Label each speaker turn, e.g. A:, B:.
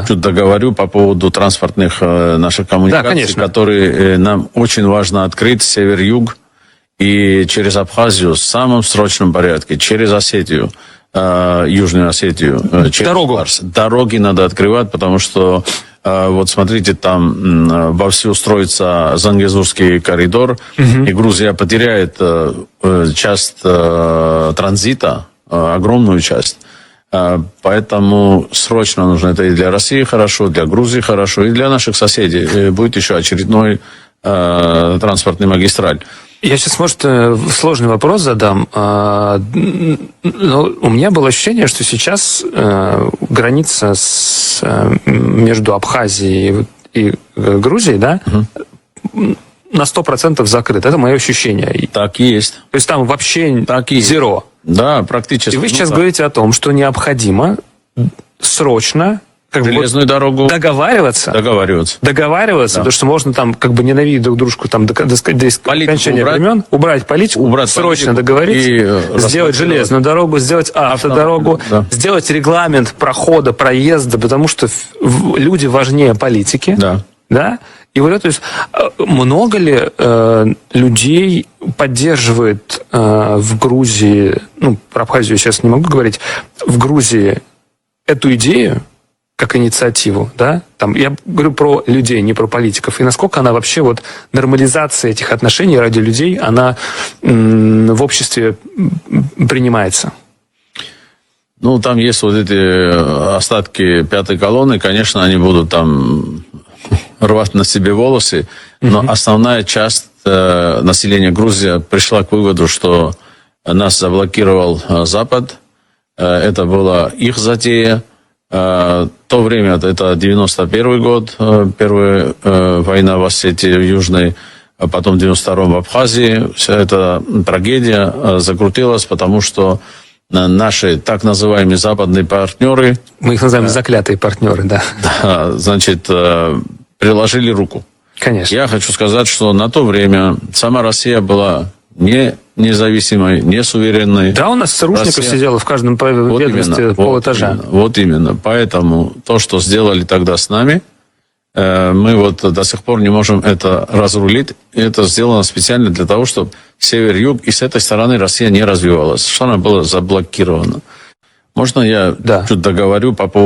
A: Чуть договорю по поводу транспортных наших коммуникаций, которые нам очень важно открыть север-юг и через Абхазию в самом срочном порядке, через Осетию, Южную Осетию. Дороги надо открывать, потому что вот смотрите, там вовсю строится Зангезурский коридор, и Грузия потеряет часть транзита, огромную часть. Поэтому срочно нужно, это и для России хорошо, для Грузии хорошо, и для наших соседей. Будет еще очередной транспортный магистраль.
B: Я сейчас, может, сложный вопрос задам. Но у меня было ощущение, что сейчас граница между Абхазией и Грузией, да, на 100% закрыта. Это мое ощущение.
A: Так и есть.
B: То есть там вообще зеро.
A: Да, практически.
B: И вы сейчас говорите о том, что необходимо срочно
A: железную дорогу
B: договариваться,
A: да.
B: потому что можно там как бы ненавидеть друг дружку там до окончания времен, убрать политику, срочно договориться, сделать железную дорогу, сделать автодорогу, сделать регламент прохода, проезда, потому что люди важнее политики. Да? И вот это, то есть, много ли людей поддерживает в Грузии, ну, про Абхазию сейчас не могу говорить, в Грузии эту идею, как инициативу, да? Там, я говорю про людей, не про политиков. И насколько она вообще, вот, нормализация этих отношений ради людей, она в обществе принимается?
A: Ну, там есть вот эти остатки пятой колонны, конечно, они будут там рвать на себе волосы, но основная часть населения Грузии пришла к выводу, что нас заблокировал Запад, это была их затея. То время, это 91 год, первая война в Осетии Южной, а потом в 92-м в Абхазии. Вся эта трагедия закрутилась, потому что наши так называемые западные партнеры...
B: Мы их называем заклятые партнеры, да.
A: Да, значит, приложили руку.
B: Конечно.
A: Я хочу сказать, что на то время сама Россия была не независимой, не суверенной.
B: Да, у нас ЦРУшников сидело в каждом ведомстве полэтажа.
A: Вот именно. Поэтому то, что сделали тогда с нами, мы вот до сих пор не можем это разрулить. И это сделано специально для того, чтобы север-юг и с этой стороны Россия не развивалась, что она была заблокирована. Можно я чуть договорю по поводу